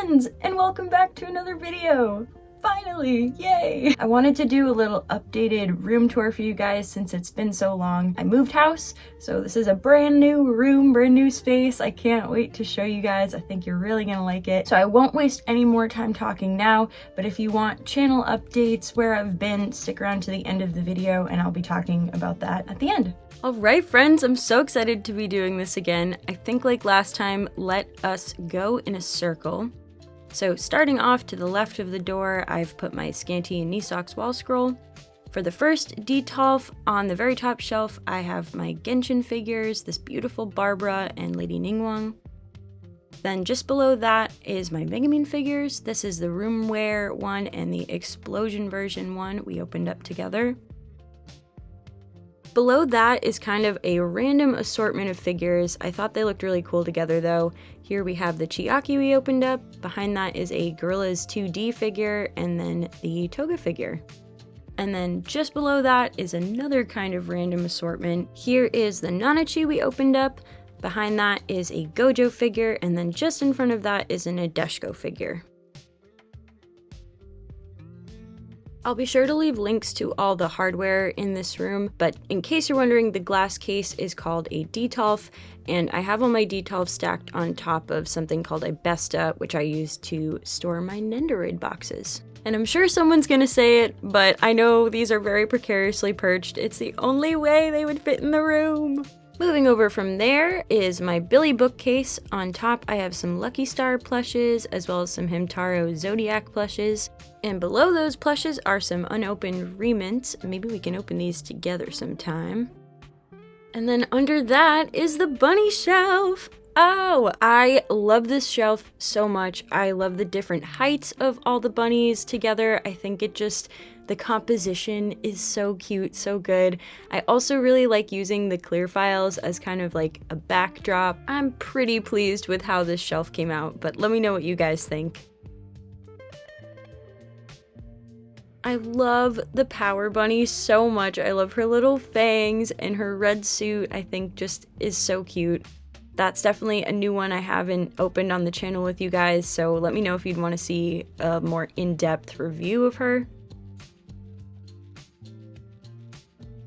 friends, and welcome back to another video! Finally! Yay! I wanted to do a little updated room tour for you guys since it's been so long. I moved house, so this is a brand new room, brand new space. I can't wait to show you guys. I think you're really gonna like it. So I won't waste any more time talking now, but if you want channel updates, where I've been, stick around to the end of the video and I'll be talking about that at the end. Alright friends, I'm so excited to be doing this again. I think like last time, let us go in a circle. So starting off to the left of the door, I've put my Scanty and Knee Socks wall scroll. For the first Detolf, on the very top shelf, I have my Genshin figures, this beautiful Barbara and Lady Ningguang. Then just below that is my Megumin figures. This is the Roomwear one and the Explosion version one we opened up together. Below that is kind of a random assortment of figures. I thought they looked really cool together though. Here we have the Chiaki we opened up. Behind that is a Gorillas 2D figure and then the Toga figure. And then just below that is another kind of random assortment. Here is the Nanachi we opened up. Behind that is a Gojo figure and then just in front of that is an Adeshko figure. I'll be sure to leave links to all the hardware in this room, but in case you're wondering, the glass case is called a Detolf, and I have all my Detolf stacked on top of something called a Besta, which I use to store my Nendoroid boxes. And I'm sure someone's gonna say it, but I know these are very precariously perched. It's the only way they would fit in the room. Moving over from there is my Billy bookcase. On top I have some Lucky Star plushes as well as some Hamtaro Zodiac plushes. And below those plushes are some unopened remints. Maybe we can open these together sometime. And then under that is the bunny shelf. Oh, I love this shelf so much. I love the different heights of all the bunnies together. I think the composition is so cute, so good. I also really like using the clear files as kind of like a backdrop. I'm pretty pleased with how this shelf came out, but let me know what you guys think. I love the Power Bunny so much. I love her little fangs and her red suit, I think just is so cute. That's definitely a new one I haven't opened on the channel with you guys, so let me know if you'd want to see a more in-depth review of her.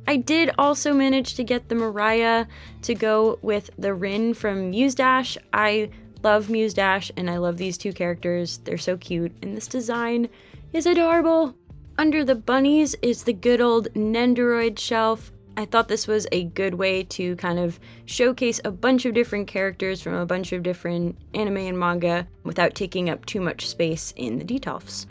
I did also manage to get the Mariah to go with the Rin from Muse Dash. I love Muse Dash and I love these two characters. They're so cute and this design is adorable. Under the bunnies is the good old Nendoroid shelf. I thought this was a good way to kind of showcase a bunch of different characters from a bunch of different anime and manga without taking up too much space in the Detolfs.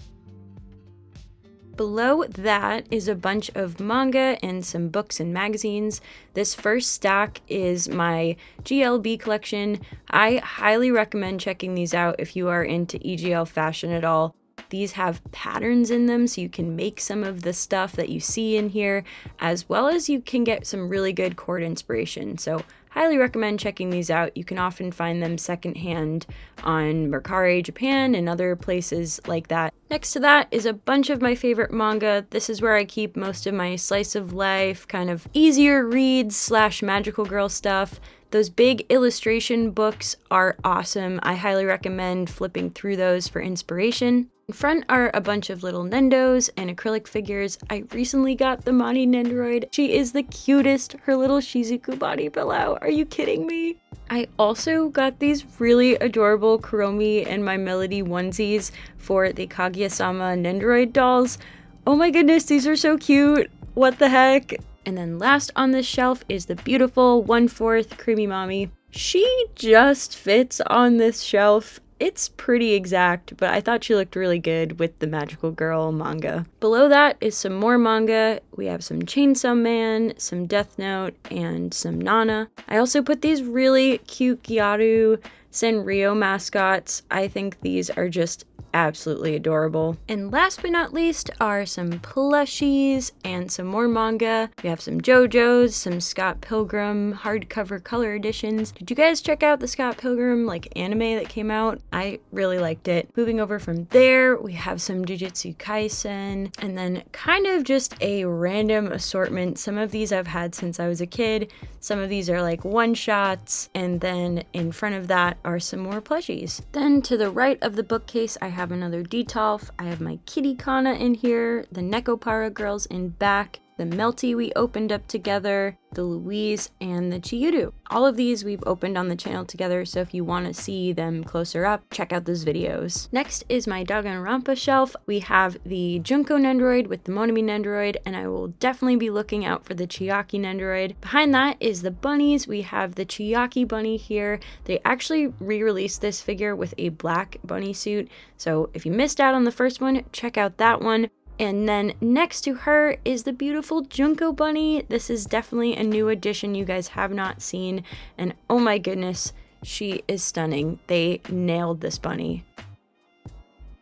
Below that is a bunch of manga and some books and magazines. This first stack is my GLB collection. I highly recommend checking these out if you are into EGL fashion at all. These have patterns in them so you can make some of the stuff that you see in here, as well as you can get some really good cord inspiration. So highly recommend checking these out. You can often find them secondhand on Mercari Japan and other places like that. Next to that is a bunch of my favorite manga. This is where I keep most of my slice of life, kind of easier reads / magical girl stuff. Those big illustration books are awesome. I highly recommend flipping through those for inspiration. In front are a bunch of little Nendos and acrylic figures. I recently got the Mani Nendoroid. She is the cutest. Her little Shizuku body pillow. Are you kidding me? I also got these really adorable Kuromi and My Melody onesies for the Kaguya-sama Nendoroid dolls. Oh my goodness, these are so cute. What the heck? And then last on this shelf is the beautiful 1/4 Creamy Mommy. She just fits on this shelf. It's pretty exact, but I thought she looked really good with the Magical Girl manga. Below that is some more manga. We have some Chainsaw Man, some Death Note, and some Nana. I also put these really cute Gyaru Senryo mascots. I think these are just absolutely adorable. And last but not least are some plushies and some more manga. We have some JoJo's, some Scott Pilgrim hardcover color editions. Did you guys check out the Scott Pilgrim like anime that came out? I really liked it. Moving over from there, we have some Jujutsu Kaisen, and then kind of just a random assortment. Some of these I've had since I was a kid. Some of these are like one-shots, and then in front of that are some more plushies. Then to the right of the bookcase, I have another Detolf. I have my Kitty Kana in here, the Nekopara girls in back, the Melty we opened up together, the Louise, and the Chiyuru. All of these we've opened on the channel together, so if you want to see them closer up, check out those videos. Next is my Danganronpa shelf. We have the Junko Nendoroid with the Monami Nendoroid, and I will definitely be looking out for the Chiaki Nendoroid. Behind that is the Bunnies. We have the Chiaki bunny here. They actually re-released this figure with a black bunny suit, so if you missed out on the first one, check out that one. And then next to her is the beautiful Junko bunny. This is definitely a new addition you guys have not seen. And oh my goodness, she is stunning. They nailed this bunny.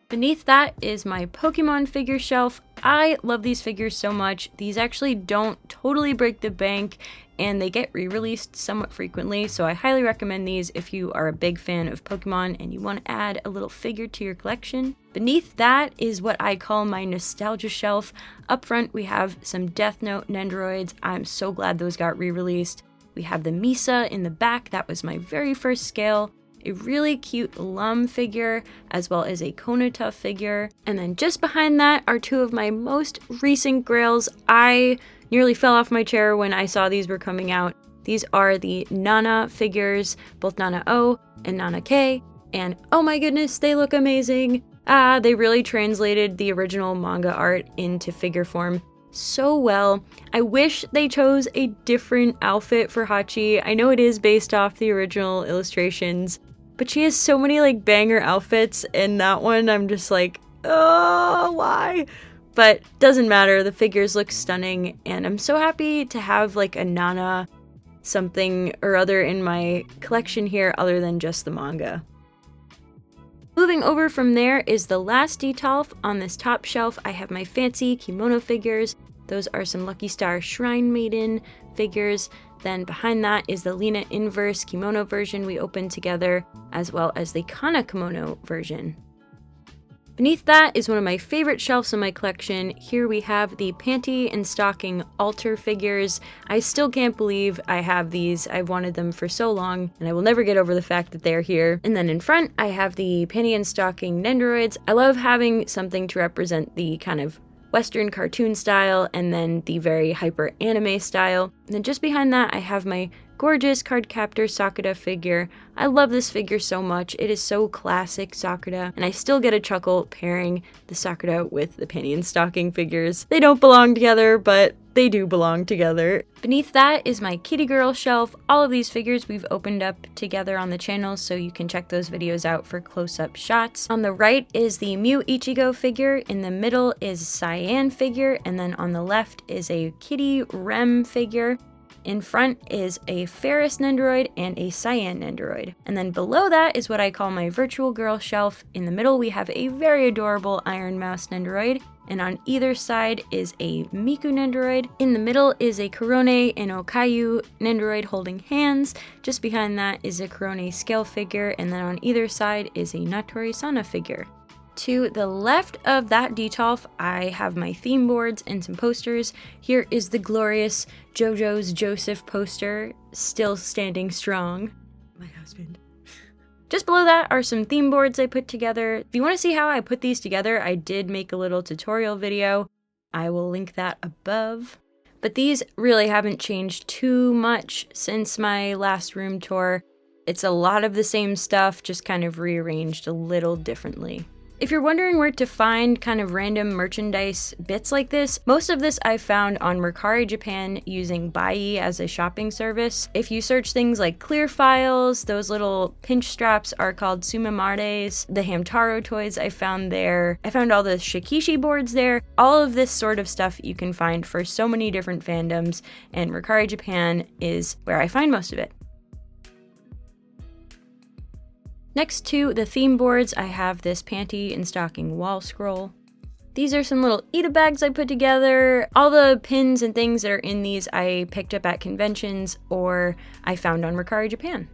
Beneath that is my Pokemon figure shelf. I love these figures so much. These actually don't totally break the bank, and they get re-released somewhat frequently, so I highly recommend these if you are a big fan of Pokemon and you want to add a little figure to your collection. Beneath that is what I call my nostalgia shelf. Up front we have some Death Note Nendoroids. I'm so glad those got re-released. We have the Misa in the back. That was my very first scale. A really cute Lum figure, as well as a Konata figure. And then just behind that are two of my most recent grails. I nearly fell off my chair when I saw these were coming out. These are the Nana figures, both Nana O and Nana K, and oh my goodness, they look amazing. They really translated the original manga art into figure form so well. I wish they chose a different outfit for Hachi. I know it is based off the original illustrations, but she has so many like banger outfits, and that one I'm just like, oh, why? But doesn't matter, the figures look stunning, and I'm so happy to have like a Nana something or other in my collection here other than just the manga. Moving over from there is the last Detolf. On this top shelf, I have my fancy kimono figures. Those are some Lucky Star Shrine Maiden figures. Then behind that is the Lina Inverse kimono version we opened together, as well as the Kana kimono version. Beneath that is one of my favorite shelves in my collection. Here we have the Panty and Stocking altar figures. I still can't believe I have these. I've wanted them for so long, and I will never get over the fact that they're here. And then in front, I have the Panty and Stocking Nendoroids. I love having something to represent the kind of Western cartoon style and then the very hyper anime style. And then just behind that, I have my gorgeous Cardcaptor Sakura figure. I love this figure so much. It is so classic Sakura, and I still get a chuckle pairing the Sakura with the Panty and Stocking figures. They don't belong together, but they do belong together. Beneath that is my Kitty Girl shelf. All of these figures we've opened up together on the channel, so you can check those videos out for close-up shots. On the right is the Mew Ichigo figure, in the middle is a Cyan figure, and then on the left is a Kitty Rem figure. In front is a Ferris Nendoroid and a Cyan Nendoroid. And then below that is what I call my Virtual Girl shelf. In the middle we have a very adorable Iron Mouse Nendoroid, and on either side is a Miku Nendoroid. In the middle is a Korone and Okayu Nendoroid holding hands. Just behind that is a Korone scale figure, and then on either side is a Natori Sana figure. To the left of that Detolf, I have my theme boards and some posters. Here is the glorious JoJo's Joseph poster, still standing strong. My husband. Just below that are some theme boards I put together. If you want to see how I put these together, I did make a little tutorial video. I will link that above. But these really haven't changed too much since my last room tour. It's a lot of the same stuff, just kind of rearranged a little differently. If you're wondering where to find kind of random merchandise bits like this, most of this I found on Mercari Japan using Bai as a shopping service. If you search things like clear files, those little pinch straps are called sumamares. The Hamtaro toys I found there. I found all the Shikishi boards there. All of this sort of stuff you can find for so many different fandoms, and Mercari Japan is where I find most of it. Next to the theme boards, I have this Panty and Stocking wall scroll. These are some little Ita bags I put together. All the pins and things that are in these I picked up at conventions or I found on Mercari Japan.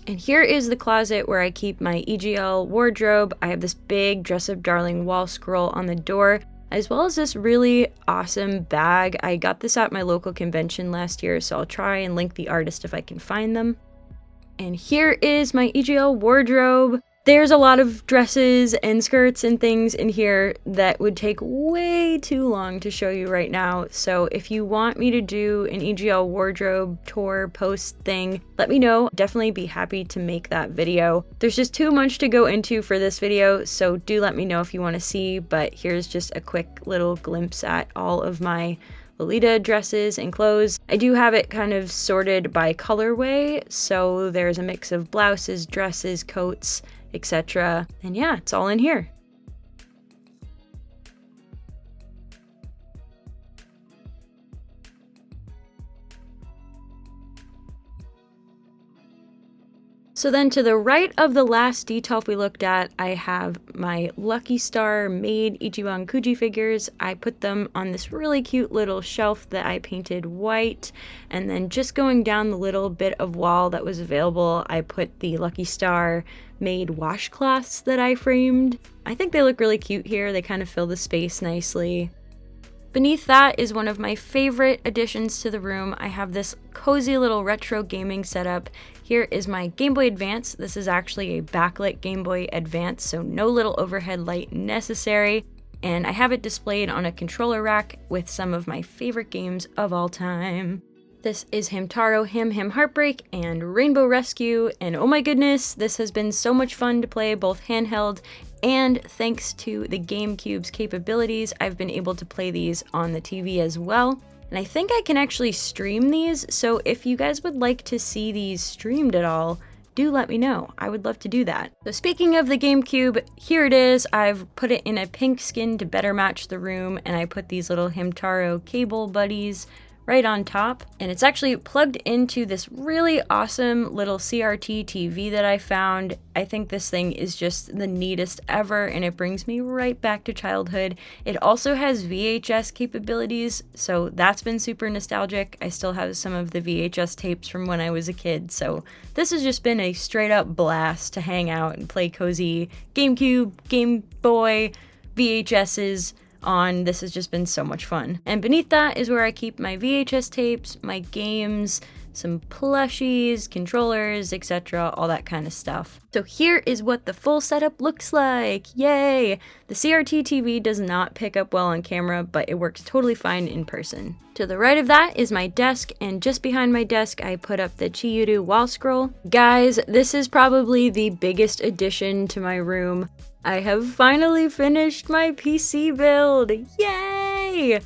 And here is the closet where I keep my EGL wardrobe. I have this big Dress Up Darling wall scroll on the door, as well as this really awesome bag. I got this at my local convention last year, so I'll try and link the artist if I can find them. And here is my EGL wardrobe. There's a lot of dresses and skirts and things in here that would take way too long to show you right now. So if you want me to do an EGL wardrobe tour post thing, let me know. Definitely be happy to make that video. There's just too much to go into for this video, so do let me know if you want to see, but here's just a quick little glimpse at all of my Lolita dresses and clothes. I do have it kind of sorted by colorway, so there's a mix of blouses, dresses, coats, etc. And yeah, it's all in here. So then to the right of the last Detolf we looked at, I have my Lucky Star made Ichiban Kuji figures. I put them on this really cute little shelf that I painted white, and then just going down the little bit of wall that was available, I put the Lucky Star made washcloths that I framed. I think they look really cute here. They kind of fill the space nicely. Beneath that is one of my favorite additions to the room. I have this cozy little retro gaming setup. Here is my Game Boy Advance. This is actually a backlit Game Boy Advance, so no little overhead light necessary. And I have it displayed on a controller rack with some of my favorite games of all time. This is Hamtaro Him Heartbreak and Rainbow Rescue, and oh my goodness, this has been so much fun to play both handheld and thanks to the GameCube's capabilities, I've been able to play these on the TV as well. And I think I can actually stream these, so if you guys would like to see these streamed at all, do let me know. I would love to do that. So speaking of the GameCube, here it is. I've put it in a pink skin to better match the room, and I put these little Hamtaro cable buddies right on top, and it's actually plugged into this really awesome little CRT TV that I found. I think this thing is just the neatest ever, and it brings me right back to childhood. It also has VHS capabilities, so that's been super nostalgic. I still have some of the VHS tapes from when I was a kid, so this has just been a straight up blast to hang out and play cozy GameCube, Game Boy, VHSs on. This has just been so much fun. And beneath that is where I keep my VHS tapes, my games, some plushies, controllers, etc., all that kind of stuff. So here is what the full setup looks like. Yay! The CRT TV does not pick up well on camera, but it works totally fine in person. To the right of that is my desk, and just behind my desk I put up the Chiyuru wall scroll. Guys, this is probably the biggest addition to my room. I have finally finished my PC build! Yay!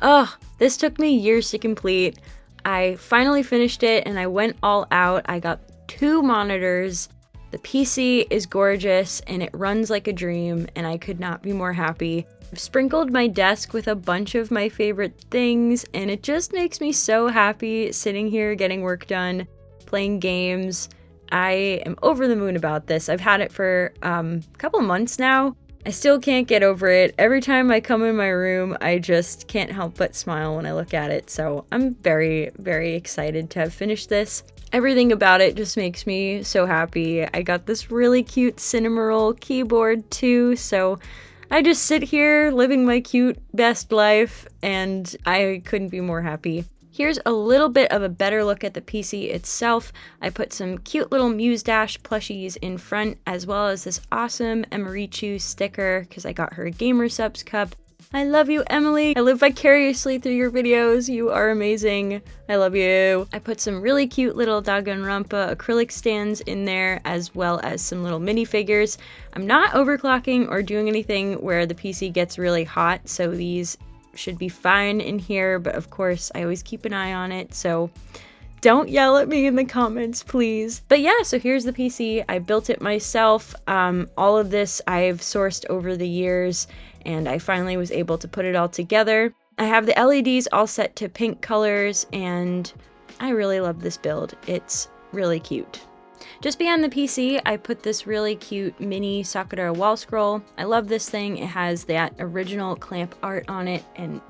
Ugh, this took me years to complete. I finally finished it and I went all out. I got 2 monitors. The PC is gorgeous and it runs like a dream, and I could not be more happy. I've sprinkled my desk with a bunch of my favorite things, and it just makes me so happy sitting here getting work done, playing games. I am over the moon about this. I've had it for a couple months now. I still can't get over it. Every time I come in my room, I just can't help but smile when I look at it. So I'm very, very excited to have finished this. Everything about it just makes me so happy. I got this really cute Cinnamoroll keyboard too, so I just sit here living my cute best life, and I couldn't be more happy. Here's a little bit of a better look at the PC itself. I put some cute little Muse Dash plushies in front, as well as this awesome Emirichu sticker, because I got her a Gamer Subs cup. I love you, Emily. I live vicariously through your videos. You are amazing. I love you. I put some really cute little Danganronpa acrylic stands in there, as well as some little minifigures. I'm not overclocking or doing anything where the PC gets really hot, so these should be fine in here, but of course I always keep an eye on it, so don't yell at me in the comments, please. But yeah, so here's the PC. I built it myself. All of this I've sourced over the years, and I finally was able to put it all together. I have the LEDs all set to pink colors, and I really love this build. It's really cute. Just behind the PC, I put this really cute mini Sakura wall scroll. I love this thing. It has that original clamp art on it, and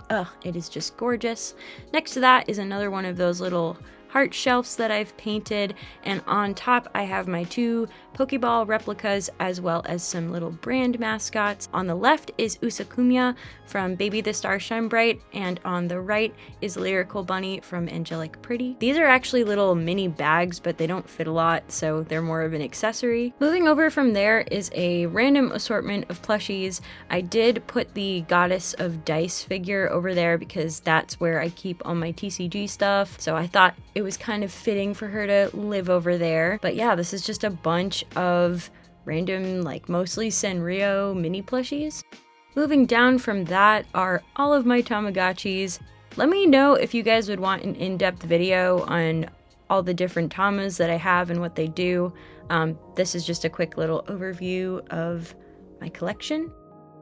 it is just gorgeous. Next to that is another one of those little heart shelves that I've painted, and on top I have my 2 Pokeball replicas as well as some little brand mascots. On the left is Usakumiya from Baby the Starshine Bright, and on the right is Lyrical Bunny from Angelic Pretty. These are actually little mini bags, but they don't fit a lot, so they're more of an accessory. Moving over from there is a random assortment of plushies. I did put the Goddess of Dice figure over there because that's where I keep all my TCG stuff, so I thought it was kind of fitting for her to live over there. But yeah, this is just a bunch of random, like mostly Sanrio mini plushies. Moving down from that are all of my Tamagotchis. Let me know if you guys would want an in-depth video on all the different Tamas that I have and what they do. This is just a quick little overview of my collection.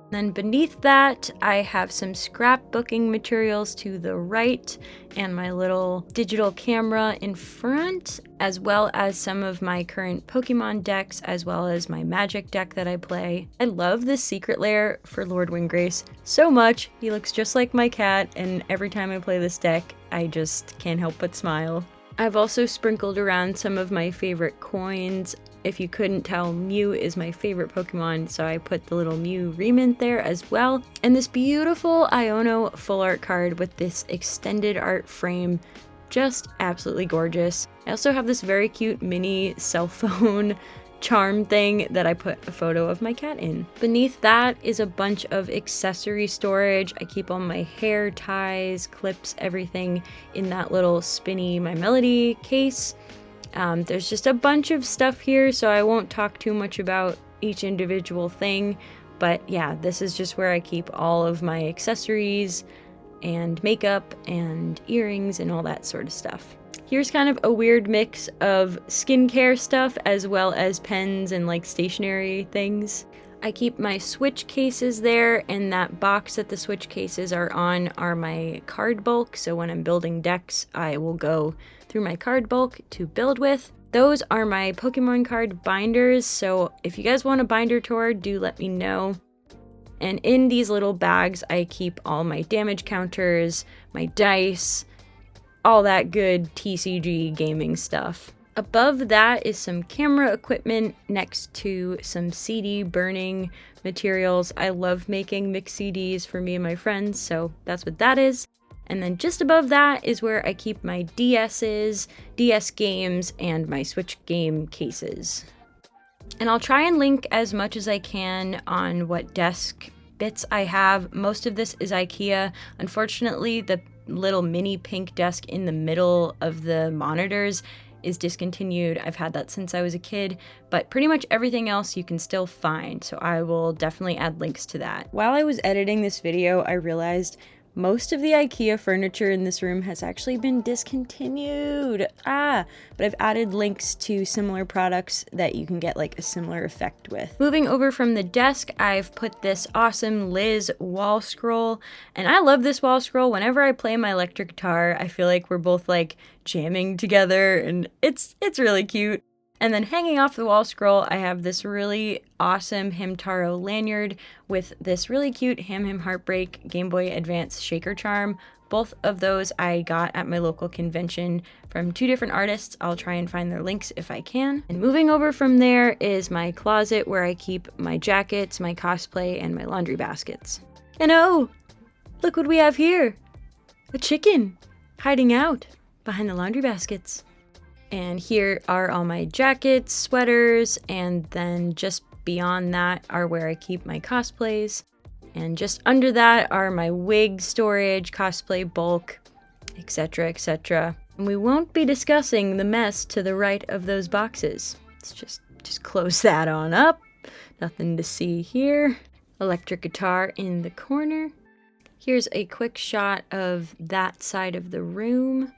Then beneath that, I have some scrapbooking materials to the right and my little digital camera in front, as well as some of my current Pokemon decks, as well as my Magic deck that I play. I love this secret lair for Lord Windgrace so much. He looks just like my cat, and every time I play this deck, I just can't help but smile. I've also sprinkled around some of my favorite coins. If you couldn't tell, Mew is my favorite Pokemon, so I put the little Mew remint there as well. And this beautiful Iono full art card with this extended art frame, just absolutely gorgeous. I also have this very cute mini cell phone charm thing that I put a photo of my cat in. Beneath that is a bunch of accessory storage. I keep all my hair ties, clips, everything in that little spinny My Melody case. There's just a bunch of stuff here, so I won't talk too much about each individual thing, but yeah, this is just where I keep all of my accessories and makeup and earrings and all that sort of stuff. Here's kind of a weird mix of skincare stuff as well as pens and like stationery things. I keep my Switch cases there, and that box that the Switch cases are on are my card bulk, so when I'm building decks, I will go through my card bulk to build with. Those are my Pokemon card binders, so if you guys want a binder tour, do let me know. And in these little bags, I keep all my damage counters, my dice, all that good TCG gaming stuff. Above that is some camera equipment next to some CD burning materials. I love making mixed CDs for me and my friends, so that's what that is. And then just above that is where I keep my DS's, DS games, and my Switch game cases. And I'll try and link as much as I can on what desk bits I have. Most of this is IKEA. Unfortunately, the little mini pink desk in the middle of the monitors is discontinued. I've had that since I was a kid, but pretty much everything else you can still find, so I will definitely add links to that. While I was editing this video, I realized most of the IKEA furniture in this room has actually been discontinued. But I've added links to similar products that you can get like a similar effect with. Moving over from the desk, I've put this awesome Liz wall scroll, and I love this wall scroll. Whenever I play my electric guitar, I feel like we're both like jamming together, and it's really cute. And then hanging off the wall scroll, I have this really awesome Hamtaro lanyard with this really cute Ham Ham Heartbreak Game Boy Advance shaker charm. Both of those I got at my local convention from 2 different artists. I'll try and find their links if I can. And moving over from there is my closet where I keep my jackets, my cosplay, and my laundry baskets. And oh, look what we have here! A chicken hiding out behind the laundry baskets. And here are all my jackets, sweaters, and then just beyond that are where I keep my cosplays. And just under that are my wig storage, cosplay bulk, etc., etc. And we won't be discussing the mess to the right of those boxes. Let's just close that on up. Nothing to see here. Electric guitar in the corner. Here's a quick shot of that side of the room.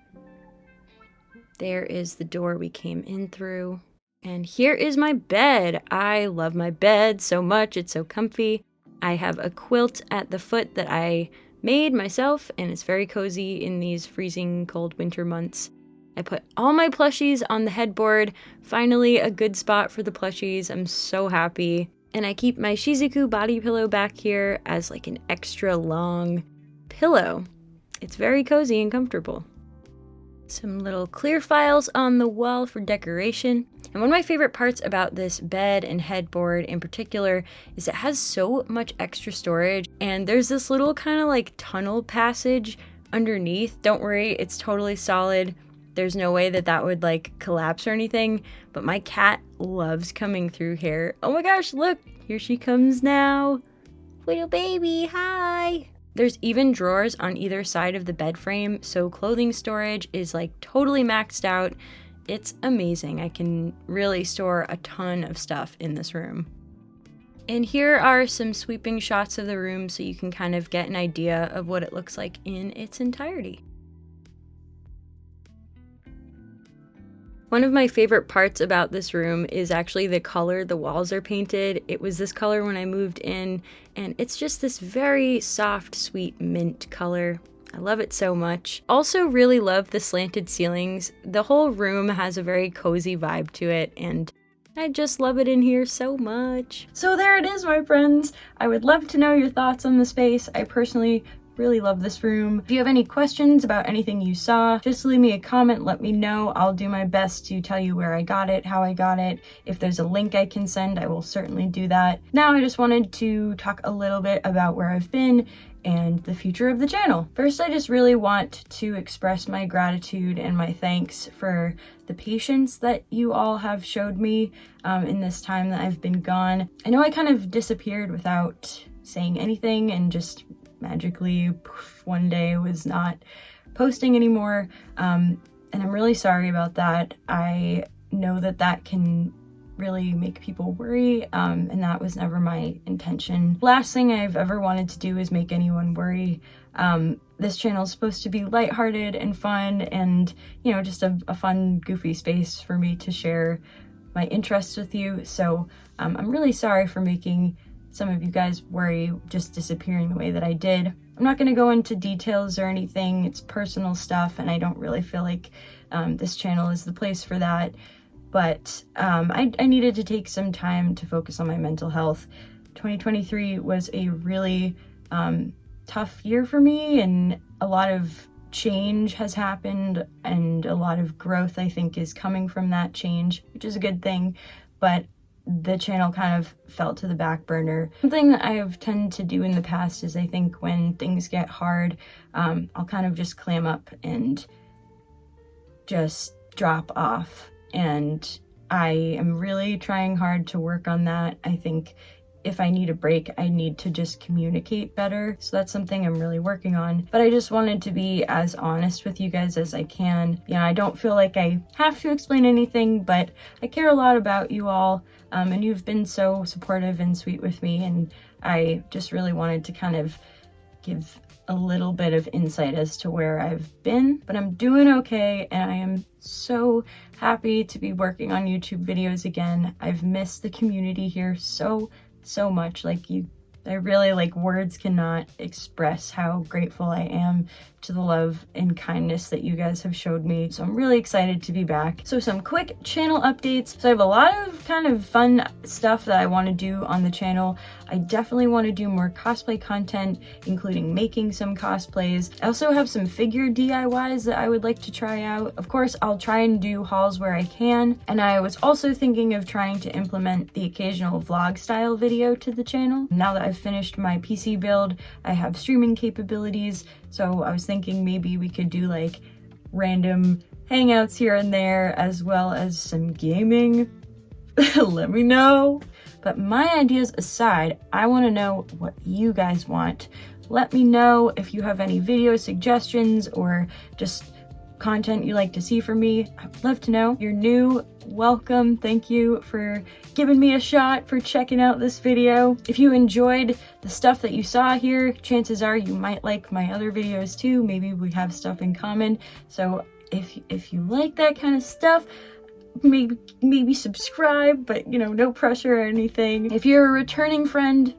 There is the door we came in through. And here is my bed. I love my bed so much. It's so comfy. I have a quilt at the foot that I made myself, and it's very cozy in these freezing cold winter months. I put all my plushies on the headboard. Finally, a good spot for the plushies. I'm so happy. And I keep my Shizuku body pillow back here as like an extra long pillow. It's very cozy and comfortable. Some little clear files on the wall for decoration. And one of my favorite parts about this bed and headboard in particular is it has so much extra storage, and there's this little kind of like tunnel passage underneath. Don't worry, it's totally solid. There's no way that that would like collapse or anything, but my cat loves coming through here. Oh my gosh, look, here she comes now. Little baby, hi. There's even drawers on either side of the bed frame, so clothing storage is like totally maxed out. It's amazing. I can really store a ton of stuff in this room. And here are some sweeping shots of the room so you can kind of get an idea of what it looks like in its entirety. One of my favorite parts about this room is actually the color the walls are painted. It was this color when I moved in, and it's just this very soft, sweet mint color. I love it so much. Also really love the slanted ceilings. The whole room has a very cozy vibe to it, and I just love it in here so much. So there it is, my friends. I would love to know your thoughts on the space. I personally really love this room. If you have any questions about anything you saw, just leave me a comment, let me know. I'll do my best to tell you where I got it, how I got it. If there's a link I can send, I will certainly do that. Now I just wanted to talk a little bit about where I've been and the future of the channel. First, I just really want to express my gratitude and my thanks for the patience that you all have showed me in this time that I've been gone. I know I kind of disappeared without saying anything and just magically one day was not posting anymore, and I'm really sorry about that. I know that that can really make people worry, and that was never my intention. Last thing I've ever wanted to do is make anyone worry. This channel is supposed to be lighthearted and fun, and you know, just a fun, goofy space for me to share my interests with you. So I'm really sorry for making some of you guys worry just disappearing the way that I did. I'm not going to go into details or anything. It's personal stuff, and I don't really feel like this channel is the place for that. But I needed to take some time to focus on my mental health. 2023 was a really tough year for me, and a lot of change has happened, and a lot of growth I think is coming from that change, which is a good thing. But the channel kind of fell to the back burner. Something that I have tended to do in the past is I think when things get hard, I'll kind of just clam up and just drop off. And I am really trying hard to work on that. I think if I need a break, I need to just communicate better. So that's something I'm really working on. But I just wanted to be as honest with you guys as I can. You know, I don't feel like I have to explain anything, but I care a lot about you all. And you've been so supportive and sweet with me. And I just really wanted to kind of give a little bit of insight as to where I've been. But I'm doing okay, and I am so happy to be working on YouTube videos again. I've missed the community here so much. I really, words cannot express how grateful I am to the love and kindness that you guys have showed me. So I'm really excited to be back. So some quick channel updates. So I have a lot of kind of fun stuff that I want to do on the channel. I definitely want to do more cosplay content, including making some cosplays. I also have some figure DIYs that I would like to try out. Of course, I'll try and do hauls where I can. And I was also thinking of trying to implement the occasional vlog style video to the channel. Now that I've finished my PC build, I have streaming capabilities. So I was thinking maybe we could do random hangouts here and there, as well as some gaming. Let me know. But my ideas aside, I want to know what you guys want. Let me know if you have any video suggestions or just content you like to see from me. I'd love to know. You're new, welcome. Thank you for giving me a shot, for checking out this video. If you enjoyed the stuff that you saw here, chances are you might like my other videos too. Maybe we have stuff in common. So if you like that kind of stuff, maybe subscribe, but no pressure or anything. If you're a returning friend,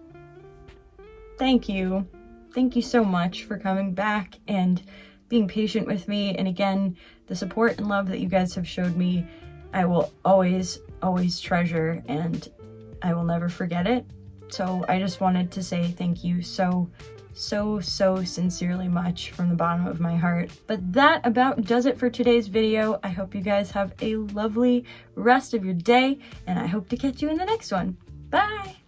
thank you. Thank you so much for coming back and being patient with me. And again, the support and love that you guys have showed me, I will always, always treasure, and I will never forget it. So I just wanted to say thank you so sincerely much from the bottom of my heart. But that about does it for today's video. I hope you guys have a lovely rest of your day, and I hope to catch you in the next one. Bye!